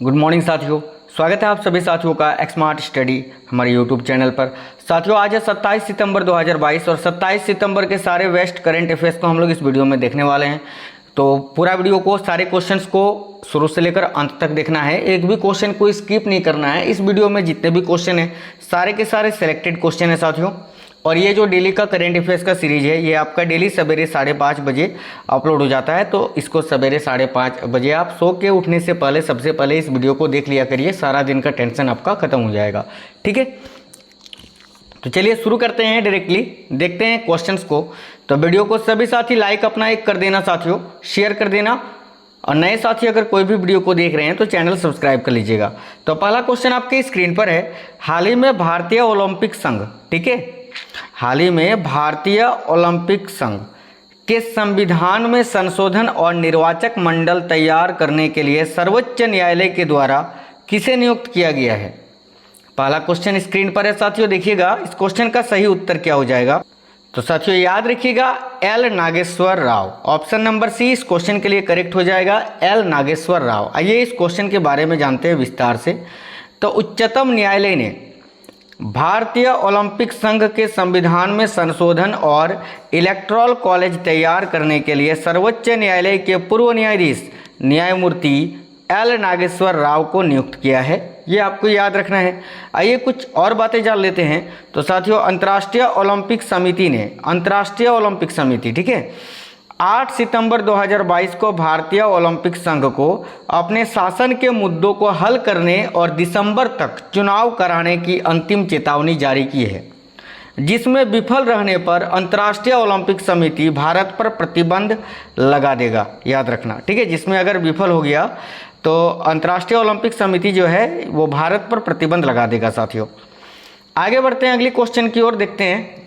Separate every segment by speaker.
Speaker 1: Good morning साथियों, स्वागत है आप सभी साथियों का एक्समार्ट स्टडी हमारे यूट्यूब चैनल पर। साथियों आज है 27 सितंबर 2022 और 27 सितंबर के सारे वेस्ट करंट अफेयर्स को हम लोग इस वीडियो में देखने वाले हैं। तो पूरा वीडियो को, सारे क्वेश्चंस को शुरू से लेकर अंत तक देखना है, एक भी क्वेश्चन को स्किप नहीं करना है। इस वीडियो में जितने भी क्वेश्चन हैं सारे के सारे सिलेक्टेड क्वेश्चन हैं साथियों। और ये जो डेली का करंट अफेयर्स का सीरीज है ये आपका डेली सवेरे 5:30 बजे अपलोड हो जाता है। तो इसको सवेरे 5:30 बजे आप सो के उठने से पहले सबसे पहले इस वीडियो को देख लिया करिए, सारा दिन का टेंशन आपका खत्म हो जाएगा। ठीक है, तो चलिए शुरू करते हैं, डायरेक्टली देखते हैं क्वेश्चंस को। तो वीडियो को सभी साथी लाइक अपना एक कर देना साथियों, शेयर कर देना, और नए साथी अगर कोई भी वीडियो को देख रहे हैं तो चैनल सब्सक्राइब कर लीजिएगा। तो पहला क्वेश्चन आपके स्क्रीन पर है, हाल ही में भारतीय ओलंपिक संघ, ठीक है, हाल ही में भारतीय ओलंपिक संघ के संविधान में संशोधन और निर्वाचक मंडल तैयार करने के लिए सर्वोच्च न्यायालय के द्वारा किसे नियुक्त किया गया है। पहला क्वेश्चन स्क्रीन पर है साथियों, देखिएगा इस क्वेश्चन का सही उत्तर क्या हो जाएगा। तो साथियों याद रखिएगा L Nageswara Rao, option number C इस क्वेश्चन के लिए करेक्ट हो जाएगा, एल नागेश्वर राव। आइए इस क्वेश्चन के बारे में जानते हैं विस्तार से। तो उच्चतम न्यायालय ने भारतीय ओलंपिक संघ के संविधान में संशोधन और इलेक्टोरल कॉलेज तैयार करने के लिए सर्वोच्च न्यायालय के पूर्व न्यायाधीश न्यायमूर्ति एल नागेश्वर राव को नियुक्त किया है, ये आपको याद रखना है। आइए कुछ और बातें जान लेते हैं। तो साथियों अंतर्राष्ट्रीय ओलंपिक समिति ने, अंतर्राष्ट्रीय ओलंपिक समिति, ठीक है, 8 सितंबर 2022 को भारतीय ओलंपिक संघ को अपने शासन के मुद्दों को हल करने और दिसंबर तक चुनाव कराने की अंतिम चेतावनी जारी की है, जिसमें विफल रहने पर अंतर्राष्ट्रीय ओलंपिक समिति भारत पर प्रतिबंध लगा देगा, याद रखना, ठीक है। जिसमें अगर विफल हो गया तो अंतर्राष्ट्रीय ओलंपिक समिति जो है वो भारत पर प्रतिबंध लगा देगा साथियों। आगे बढ़ते हैं, अगली क्वेश्चन की ओर देखते हैं।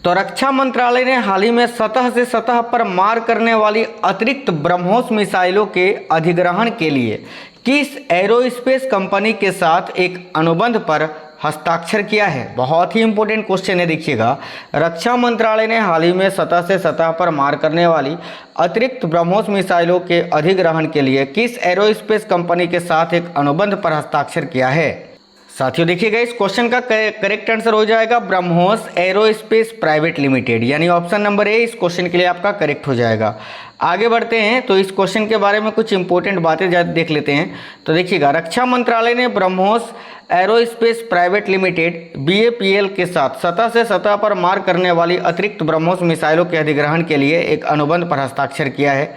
Speaker 1: तो रक्षा मंत्रालय ने हाल ही में सतह से सतह पर मार करने वाली अतिरिक्त ब्रह्मोस मिसाइलों के अधिग्रहण के लिए किस एरोस्पेस कंपनी के साथ एक अनुबंध पर हस्ताक्षर किया है। बहुत ही इंपॉर्टेंट क्वेश्चन है, देखिएगा। रक्षा मंत्रालय ने हाल ही में सतह से सतह पर मार करने वाली अतिरिक्त ब्रह्मोस मिसाइलों के अधिग्रहण के लिए किस एरोस्पेस कंपनी के साथ एक अनुबंध पर हस्ताक्षर किया है। साथियों देखिएगा इस क्वेश्चन का करेक्ट आंसर हो जाएगा ब्रह्मोस एरोस्पेस प्राइवेट लिमिटेड, यानी ऑप्शन नंबर ए इस क्वेश्चन के लिए आपका करेक्ट हो जाएगा। आगे बढ़ते हैं, तो इस क्वेश्चन के बारे में कुछ इंपॉर्टेंट बातें देख लेते हैं। तो देखिएगा रक्षा मंत्रालय ने BrahMos aerospace private limited BAPL के साथ सतह से सतह पर मार करने वाली अतिरिक्त ब्रह्मोस मिसाइलों के अधिग्रहण के लिए एक अनुबंध पर हस्ताक्षर किया है।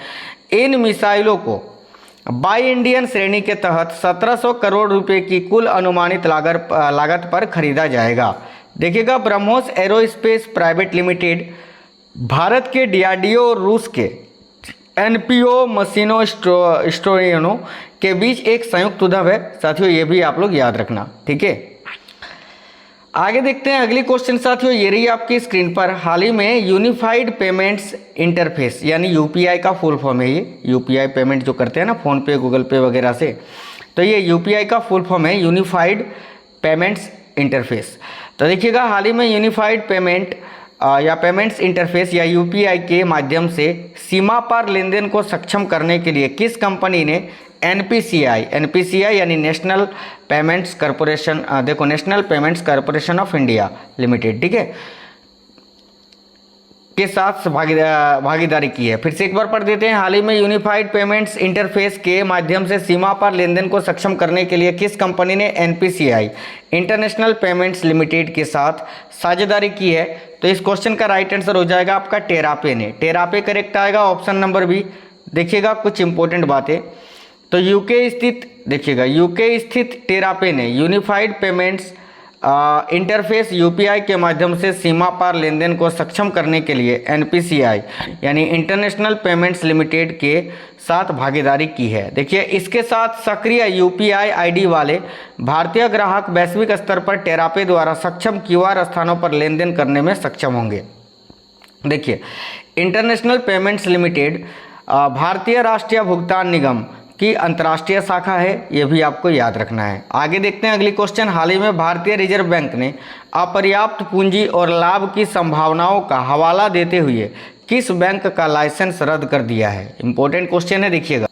Speaker 1: इन मिसाइलों को बाई इंडियन श्रेणी के तहत 1700 करोड़ रुपए की कुल अनुमानित लागत पर खरीदा जाएगा। देखिएगा BrahMos aerospace private limited Bharat के DRDO और रूस के NPO मशीनों स्टोरियनों के बीच एक संयुक्त उद्यम है साथियों, ये भी आप लोग याद रखना, ठीक है। आगे देखते हैं अगली क्वेश्चन साथियों, ये रही आपकी स्क्रीन पर। हाल ही में यूनिफाइड पेमेंट्स इंटरफेस, यानी UPI का फुल फॉर्म है ये, UPI पेमेंट जो करते हैं ना फ़ोन पे, गूगल पे वगैरह से, तो ये UPI का फुल फॉर्म है यूनिफाइड पेमेंट्स इंटरफेस। तो देखिएगा हाल ही में यूनिफाइड पेमेंट या पेमेंट्स इंटरफेस या UPI के माध्यम से सीमा पार लेन देन को सक्षम करने के लिए किस कंपनी ने NPCI यानी नेशनल पेमेंट्स कॉरपोरेशन, देखो national payments corporation of India limited, ठीक है, के साथ भागीदारी की है। फिर से एक बार पढ़ देते हैं। हाल ही में यूनिफाइड पेमेंट्स इंटरफेस के माध्यम से सीमा पार लेन देन को सक्षम करने के लिए किस कंपनी ने NPCI इंटरनेशनल पेमेंट्स लिमिटेड के साथ साझेदारी की है। तो इस क्वेश्चन का राइट आंसर हो जाएगा आपका टेरापे ने, टेरापे करेक्ट आएगा, ऑप्शन नंबर बी। देखिएगा कुछ इंपॉर्टेंट बातें। तो यूके स्थित, देखिएगा यूके स्थित टेरापे ने यूनिफाइड पेमेंट्स इंटरफेस UPI के माध्यम से सीमा पार लेन देन को सक्षम करने के लिए NPCI यानी इंटरनेशनल पेमेंट्स लिमिटेड के साथ भागीदारी की है। देखिए इसके साथ सक्रिय UPI ID वाले भारतीय ग्राहक वैश्विक स्तर पर टेरापे द्वारा सक्षम QR स्थानों पर लेन देन करने में सक्षम होंगे। देखिए इंटरनेशनल पेमेंट्स लिमिटेड भारतीय राष्ट्रीय भुगतान निगम की अंतर्राष्ट्रीय शाखा है, यह भी आपको याद रखना है। आगे देखते हैं अगली क्वेश्चन। हाल ही में भारतीय रिजर्व बैंक ने अपर्याप्त पूंजी और लाभ की संभावनाओं का हवाला देते हुए किस बैंक का लाइसेंस रद्द कर दिया है। इंपॉर्टेंट क्वेश्चन है, देखिएगा।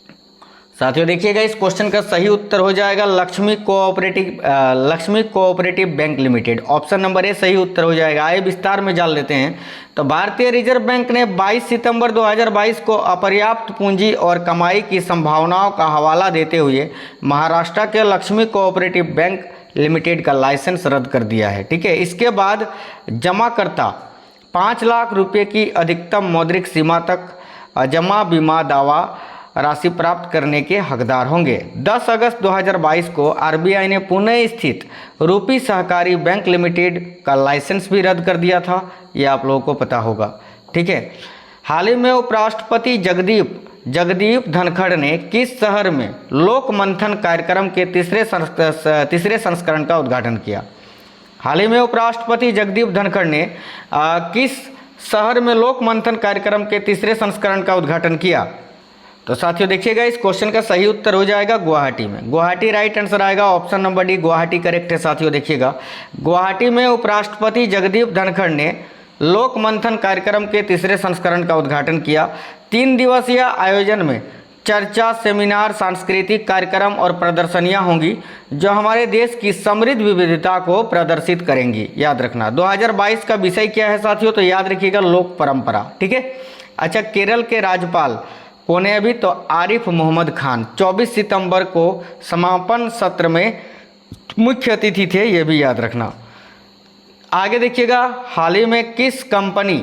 Speaker 1: साथियों देखिएगा, इस क्वेश्चन का सही उत्तर हो जाएगा Lakshmi cooperative bank limited. Option number A सही उत्तर हो जाएगा। आइए विस्तार में जान लेते हैं। तो भारतीय रिजर्व बैंक ने 22 सितंबर 2022 को अपर्याप्त पूंजी और कमाई की संभावनाओं का हवाला देते हुए महाराष्ट्र के लक्ष्मी कोऑपरेटिव बैंक लिमिटेड का लाइसेंस रद्द कर दिया है। ठीक है, इसके बाद जमाकर्ता 5 लाख रुपये की अधिकतम मौद्रिक सीमा तक जमा बीमा दावा राशि प्राप्त करने के हकदार होंगे। 10 अगस्त 2022 को आरबीआई ने पुणे स्थित रूपी सहकारी बैंक लिमिटेड का लाइसेंस भी रद्द कर दिया था, ये आप लोगों को पता होगा। ठीक है, हाल ही में उपराष्ट्रपति जगदीप धनखड़ ने किस शहर में लोक मंथन कार्यक्रम के तीसरे संस्करण का उद्घाटन किया? हाल ही में उपराष्ट्रपति जगदीप धनखड़ ने किस शहर में लोक मंथन कार्यक्रम के तीसरे संस्करण का उद्घाटन किया? तो साथियों देखिएगा, इस क्वेश्चन का सही उत्तर हो जाएगा गुवाहाटी में। गुवाहाटी राइट आंसर आएगा। Option number D Guwahati correct है। साथियों देखिएगा, गुवाहाटी में उपराष्ट्रपति जगदीप धनखड़ ने लोक मंथन कार्यक्रम के तीसरे संस्करण का उद्घाटन किया। 3 दिवसीय आयोजन में चर्चा, सेमिनार, सांस्कृतिक कार्यक्रम और प्रदर्शनियां होंगी जो हमारे देश की समृद्ध विविधता को प्रदर्शित करेंगी। याद रखना 2022 का विषय क्या है साथियों, तो याद रखिएगा लोक परंपरा। ठीक है, अच्छा, केरल के राज्यपाल कौन है अभी? तो आरिफ मोहम्मद खान 24 सितंबर को समापन सत्र में मुख्य अतिथि थे, ये भी याद रखना। आगे देखिएगा, हाल ही में किस कंपनी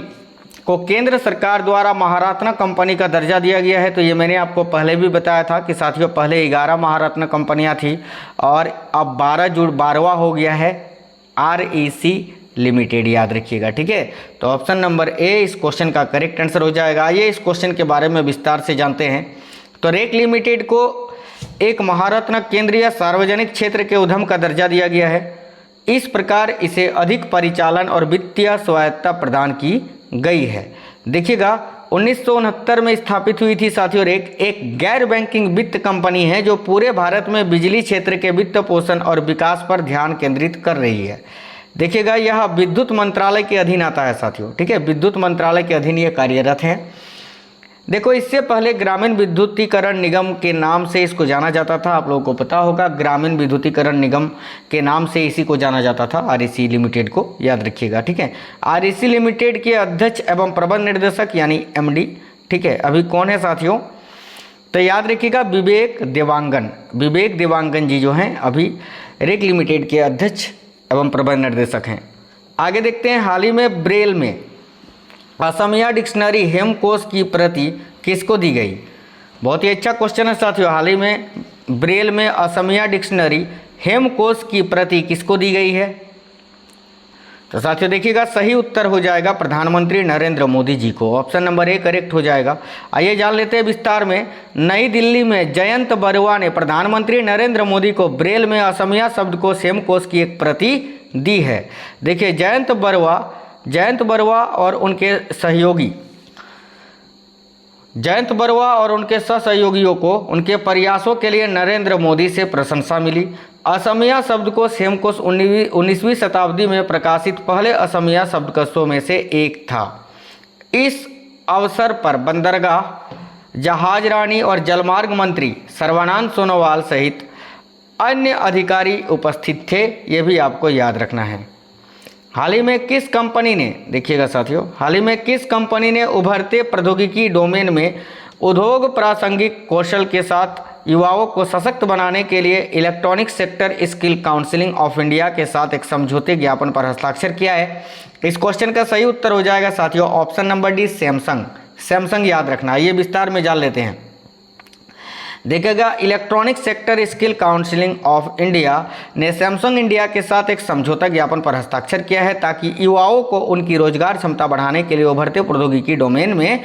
Speaker 1: को केंद्र सरकार द्वारा महारत्न कंपनी का दर्जा दिया गया है? तो ये मैंने आपको पहले भी बताया था कि साथियों पहले 11 महारत्न कंपनियां थी और अब 12वां हो गया है REC लिमिटेड। याद रखिएगा। ठीक है, तो ऑप्शन नंबर ए इस क्वेश्चन का करेक्ट आंसर हो जाएगा। आइए इस क्वेश्चन के बारे में विस्तार से जानते हैं। तो रेक लिमिटेड को एक महारत्न केंद्रीय सार्वजनिक क्षेत्र के उद्यम का दर्जा दिया गया है। इस प्रकार इसे अधिक परिचालन और वित्तीय स्वायत्तता प्रदान की गई है। देखिएगा, 1969 में स्थापित हुई थी साथियों। रेक एक गैर बैंकिंग वित्त कंपनी है जो पूरे भारत में बिजली क्षेत्र के वित्त पोषण और विकास पर ध्यान केंद्रित कर रही है। देखिएगा, यह विद्युत मंत्रालय के अधीन आता है साथियों। ठीक है, विद्युत मंत्रालय के अधीन ये कार्यरत है। देखो, इससे पहले ग्रामीण विद्युतीकरण निगम के नाम से इसको जाना जाता था। आप लोगों को पता होगा, ग्रामीण विद्युतीकरण निगम के नाम से इसी को जाना जाता था, REC लिमिटेड को। याद रखिएगा। ठीक है, REC लिमिटेड के अध्यक्ष एवं प्रबंध निर्देशक यानी MD, ठीक है, अभी कौन है साथियों? तो याद रखिएगा, विवेक देवांगन जी जो हैं अभी रेक लिमिटेड के अध्यक्ष एवं प्रबंध निर्देशक हैं। आगे देखते हैं, हाल ही में ब्रेल में असमिया डिक्शनरी हेमकोश की प्रति किसको दी गई? बहुत ही अच्छा क्वेश्चन है साथियों। हाल ही में ब्रेल में असमिया डिक्शनरी हेमकोश की प्रति किसको दी गई है? तो साथियों देखिएगा, सही उत्तर हो जाएगा प्रधानमंत्री नरेंद्र मोदी जी को। ऑप्शन नंबर ए करेक्ट हो जाएगा। आइए जान लेते हैं विस्तार में। नई दिल्ली में जयंत बरुआ ने प्रधानमंत्री नरेंद्र मोदी को ब्रेल में असमिया शब्दकोश हेमकोश की एक प्रति दी है। देखिए, जयंत बरुआ और उनके सहसहयोगियों को उनके प्रयासों के लिए नरेंद्र मोदी से प्रशंसा मिली। असमिया शब्दकोश हेमकोश 19वीं शताब्दी में प्रकाशित पहले असमिया शब्दकोशों में से एक था। इस अवसर पर बंदरगाह, जहाजरानी और जलमार्ग मंत्री सर्बानंद सोनोवाल सहित अन्य अधिकारी उपस्थित थे, ये भी आपको याद रखना है। हाल ही में किस कंपनी ने, देखिएगा साथियों, हाल ही में किस कंपनी ने उभरते प्रौद्योगिकी डोमेन में उद्योग प्रासंगिक कौशल के साथ युवाओं को सशक्त बनाने के लिए electronic sector skill counselling of India के साथ एक समझौते ज्ञापन पर हस्ताक्षर किया है? इस क्वेश्चन का सही उत्तर हो जाएगा साथियों ऑप्शन नंबर डी सैमसंग। याद रखना। ये विस्तार में जान लेते हैं। देखिएगा, electronic sector skill counselling of India ने सैमसंग इंडिया के साथ एक समझौता ज्ञापन पर हस्ताक्षर किया है ताकि युवाओं को उनकी रोजगार क्षमता बढ़ाने के लिए उभरते प्रौद्योगिकी डोमेन में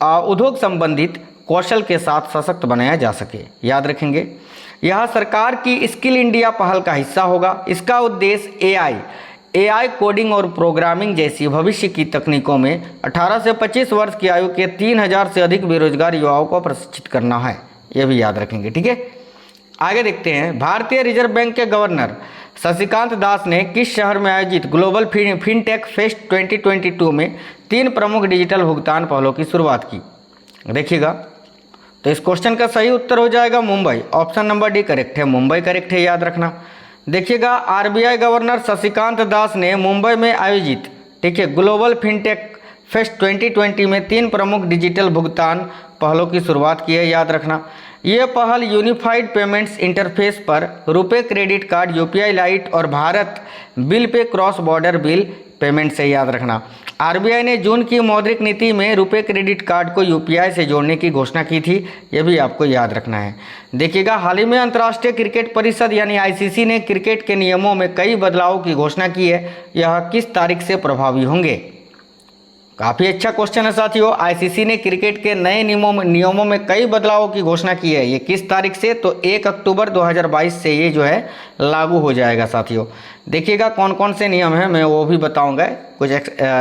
Speaker 1: उद्योग संबंधित कौशल के साथ सशक्त बनाया जा सके। याद रखेंगे, यह सरकार की स्किल इंडिया पहल का हिस्सा होगा। इसका उद्देश्य AI कोडिंग और प्रोग्रामिंग जैसी भविष्य की तकनीकों में 18 से 25 वर्ष की आयु के 3000 से अधिक बेरोजगार युवाओं को प्रशिक्षित करना है। यह भी याद रखेंगे। ठीक है, आगे देखते हैं। भारतीय रिजर्व बैंक के गवर्नर शशिकांत दास ने किस शहर में आयोजित ग्लोबल फिनटेक फेस्ट 2022 में 3 प्रमुख डिजिटल भुगतान पहलों की शुरुआत की? देखिएगा, तो इस क्वेश्चन का सही उत्तर हो जाएगा Mumbai. Option number D correct है, मुंबई करेक्ट है, याद रखना। देखिएगा आरबीआई गवर्नर शशिकांत दास ने मुंबई में आयोजित ठीक है ग्लोबल फिनटेक फेस्ट 2020 में 3 प्रमुख डिजिटल भुगतान पहलों की शुरुआत की है, याद रखना। ये पहल यूनिफाइड पेमेंट्स इंटरफेस पर रुपए क्रेडिट कार्ड, यूपीआई लाइट और Bharat bill pay cross border bill payment से, याद रखना। आरबीआई ने जून की मौद्रिक नीति में रुपए क्रेडिट कार्ड को यूपीआई से जोड़ने की घोषणा की थी, यह भी आपको याद रखना है। देखिएगा हाल ही में अंतर्राष्ट्रीय क्रिकेट परिषद यानी आईसीसी ने क्रिकेट के नियमों में कई बदलावों की घोषणा की है, यह किस तारीख से प्रभावी होंगे? काफ़ी अच्छा क्वेश्चन है साथियों। आईसीसी ने क्रिकेट के नए नियमों में कई बदलावों की घोषणा की है, ये किस तारीख से? तो 1 अक्टूबर 2022 से ये जो है लागू हो जाएगा साथियों। देखिएगा कौन कौन से नियम हैं, मैं वो भी बताऊंगा, कुछ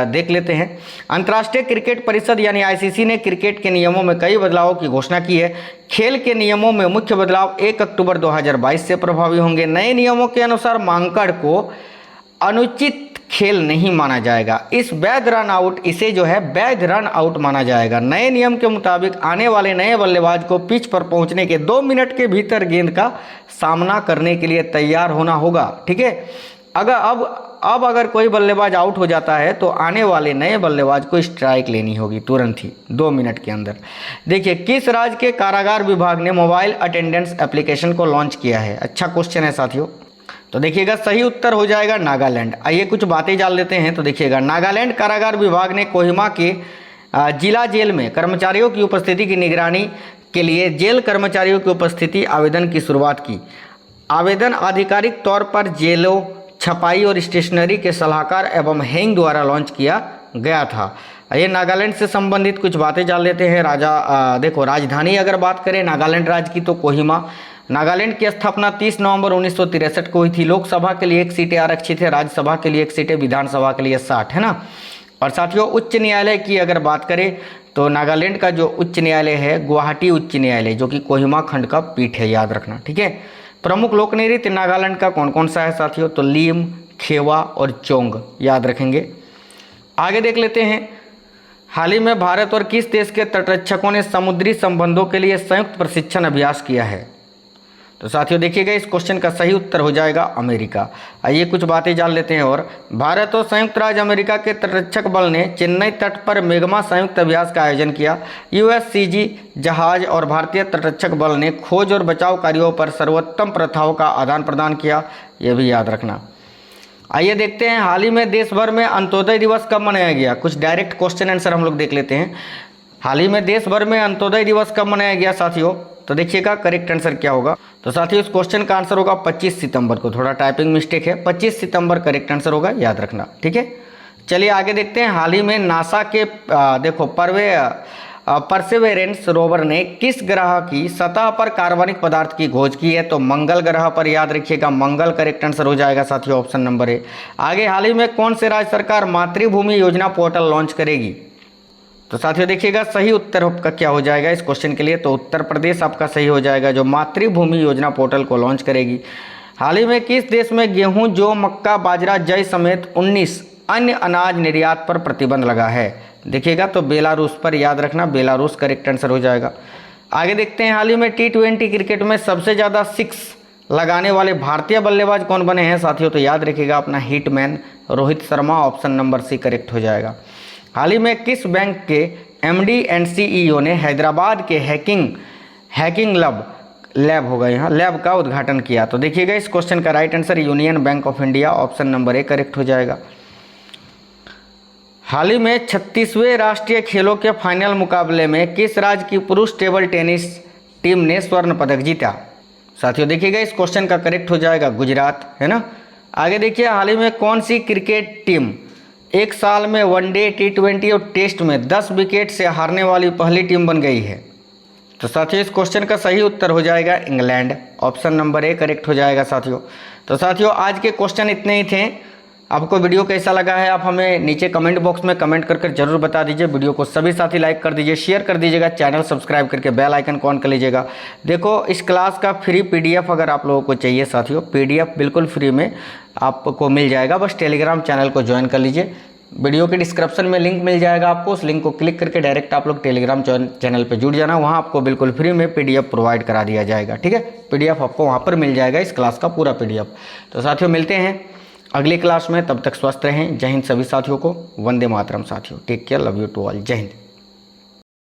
Speaker 1: देख लेते हैं। अंतर्राष्ट्रीय क्रिकेट परिषद यानी आईसीसी ने क्रिकेट के नियमों में कई बदलावों की घोषणा की है। खेल के नियमों में मुख्य बदलाव 1 अक्टूबर 2022 से प्रभावी होंगे। नए नियमों के अनुसार मांकड़ को अनुचित खेल नहीं माना जाएगा। इस वैध रन आउट इसे जो है वैध रन आउट माना जाएगा। नए नियम के मुताबिक आने वाले नए बल्लेबाज को पिच पर पहुंचने के 2 मिनट के भीतर गेंद का सामना करने के लिए तैयार होना होगा, ठीक है। अगर कोई बल्लेबाज आउट हो जाता है तो आने वाले नए बल्लेबाज को स्ट्राइक लेनी होगी तुरंत ही 2 मिनट के अंदर। देखिए किस राज्य के कारागार विभाग ने मोबाइल अटेंडेंस एप्लीकेशन को लॉन्च किया है? अच्छा क्वेश्चन है साथियों। तो देखिएगा सही उत्तर हो जाएगा नागालैंड। आइए कुछ बातें जान लेते हैं। तो देखिएगा नागालैंड कारागार विभाग ने कोहिमा के जिला जेल में कर्मचारियों की उपस्थिति की निगरानी के लिए जेल कर्मचारियों की उपस्थिति आवेदन की शुरुआत की। आवेदन आधिकारिक तौर पर जेलों, छपाई और स्टेशनरी के सलाहकार एवं हेंग द्वारा लॉन्च किया गया था। ये नागालैंड से संबंधित कुछ बातें जान लेते हैं। देखो राजधानी अगर बात करें नागालैंड राज्य की तो कोहिमा। नागालैंड की स्थापना 30 नवंबर 1963 को हुई थी। लोकसभा के लिए 1 सीटें आरक्षित है, राज्यसभा के लिए 1 सीटें, विधानसभा के लिए 60 है ना। और साथियों उच्च न्यायालय की अगर बात करें तो नागालैंड का जो उच्च न्यायालय है गुवाहाटी उच्च न्यायालय, जो कि कोहिमा खंड का पीठ है, याद रखना, ठीक है। प्रमुख लोक नृत्य नागालैंड का कौन कौन सा है साथियों? तो लीम, खेवा और चोंग, याद रखेंगे। आगे देख लेते हैं। हाल ही में भारत और किस देश के तटरक्षकों ने समुद्री संबंधों के लिए संयुक्त प्रशिक्षण अभ्यास किया है? तो साथियों देखिएगा इस क्वेश्चन का सही उत्तर हो जाएगा अमेरिका। आइए कुछ बातें जान लेते हैं। और भारत और संयुक्त राज्य अमेरिका के तटरक्षक बल ने चेन्नई तट पर मेगमा संयुक्त अभ्यास का आयोजन किया। यूएससीजी जहाज और भारतीय तटरक्षक बल ने खोज और बचाव कार्यों पर सर्वोत्तम प्रथाओं का आदान प्रदान किया, यह भी याद रखना। आइए देखते हैं हाल ही में देश भर में अंत्योदय दिवस कब मनाया गया? कुछ डायरेक्ट क्वेश्चन आंसर हम लोग देख लेते हैं। हाल ही में देश भर में अंत्योदय दिवस कब मनाया गया साथियों? तो देखिएगा करेक्ट आंसर क्या होगा। तो साथियों इस क्वेश्चन का आंसर होगा 25 सितंबर को। थोड़ा टाइपिंग मिस्टेक है, 25 सितंबर करेक्ट आंसर होगा, याद रखना, ठीक है। चलिए आगे देखते हैं। हाल ही में नासा के देखो परसेवेरेंस रोवर ने किस ग्रह की सतह पर कार्बनिक पदार्थ की खोज की है? तो मंगल ग्रह पर, याद रखिएगा मंगल करेक्ट आंसर हो जाएगा साथियों, ऑप्शन नंबर ए। आगे हाल ही में कौन से राज्य सरकार मातृभूमि योजना पोर्टल लॉन्च करेगी? तो साथियों देखिएगा सही उत्तर आपका क्या हो जाएगा इस क्वेश्चन के लिए? तो उत्तर प्रदेश आपका सही हो जाएगा, जो मातृभूमि योजना पोर्टल को लॉन्च करेगी। हाल ही में किस देश में गेहूं, जौ, मक्का, बाजरा, जय समेत 19 अन्य अनाज निर्यात पर प्रतिबंध लगा है? देखिएगा तो बेलारूस पर, याद रखना बेलारूस करेक्ट आंसर हो जाएगा। आगे देखते हैं। हाल ही में T20 क्रिकेट में सबसे ज़्यादा 6 लगाने वाले भारतीय बल्लेबाज कौन बने हैं साथियों? तो याद रखिएगा अपना hitman Rohit Sharma, option number C correct हो जाएगा। हाल ही में किस बैंक के MD एंड CEO ने हैदराबाद के हैकिंग लैब होगा यहाँ लैब का उद्घाटन किया? तो देखिएगा इस क्वेश्चन का right answer union bank of India, option number A correct हो जाएगा। हाल ही में 36वें राष्ट्रीय खेलों के फाइनल मुकाबले में किस राज्य की पुरुष टेबल टेनिस टीम ने स्वर्ण पदक जीता? साथियों देखिएगा इस क्वेश्चन का करेक्ट हो जाएगा गुजरात, है ना। आगे देखिए हाल ही में कौन सी क्रिकेट टीम एक साल में वनडे, T20 और टेस्ट में 10 विकेट से हारने वाली पहली टीम बन गई है? तो साथियों इस क्वेश्चन का सही उत्तर हो जाएगा England, option number A correct हो जाएगा साथियों। तो साथियों आज के क्वेश्चन इतने ही थे। आपको वीडियो कैसा लगा है आप हमें नीचे कमेंट बॉक्स में कमेंट कर जरूर बता दीजिए। वीडियो को सभी साथी लाइक कर दीजिए, शेयर कर दीजिएगा, चैनल सब्सक्राइब करके बेल आइकन को ऑन कर लीजिएगा। देखो इस क्लास का फ्री PDF अगर आप लोगों को चाहिए साथियों, PDF बिल्कुल फ्री में आपको मिल जाएगा, बस टेलीग्राम चैनल को ज्वाइन कर लीजिए। वीडियो के डिस्क्रिप्शन में लिंक मिल जाएगा आपको, उस लिंक को क्लिक करके डायरेक्ट आप लोग टेलीग्राम चैनल पे जुड़ जाना। वहाँ आपको बिल्कुल फ्री में PDF प्रोवाइड करा दिया जाएगा, ठीक है। PDF आपको वहाँ पर मिल जाएगा, इस क्लास का पूरा PDF। तो साथियों मिलते हैं अगली क्लास में, तब तक स्वस्थ रहें। जय हिंद सभी साथियों को, वंदे मातरम साथियों, take care, love you to all, जय हिंद।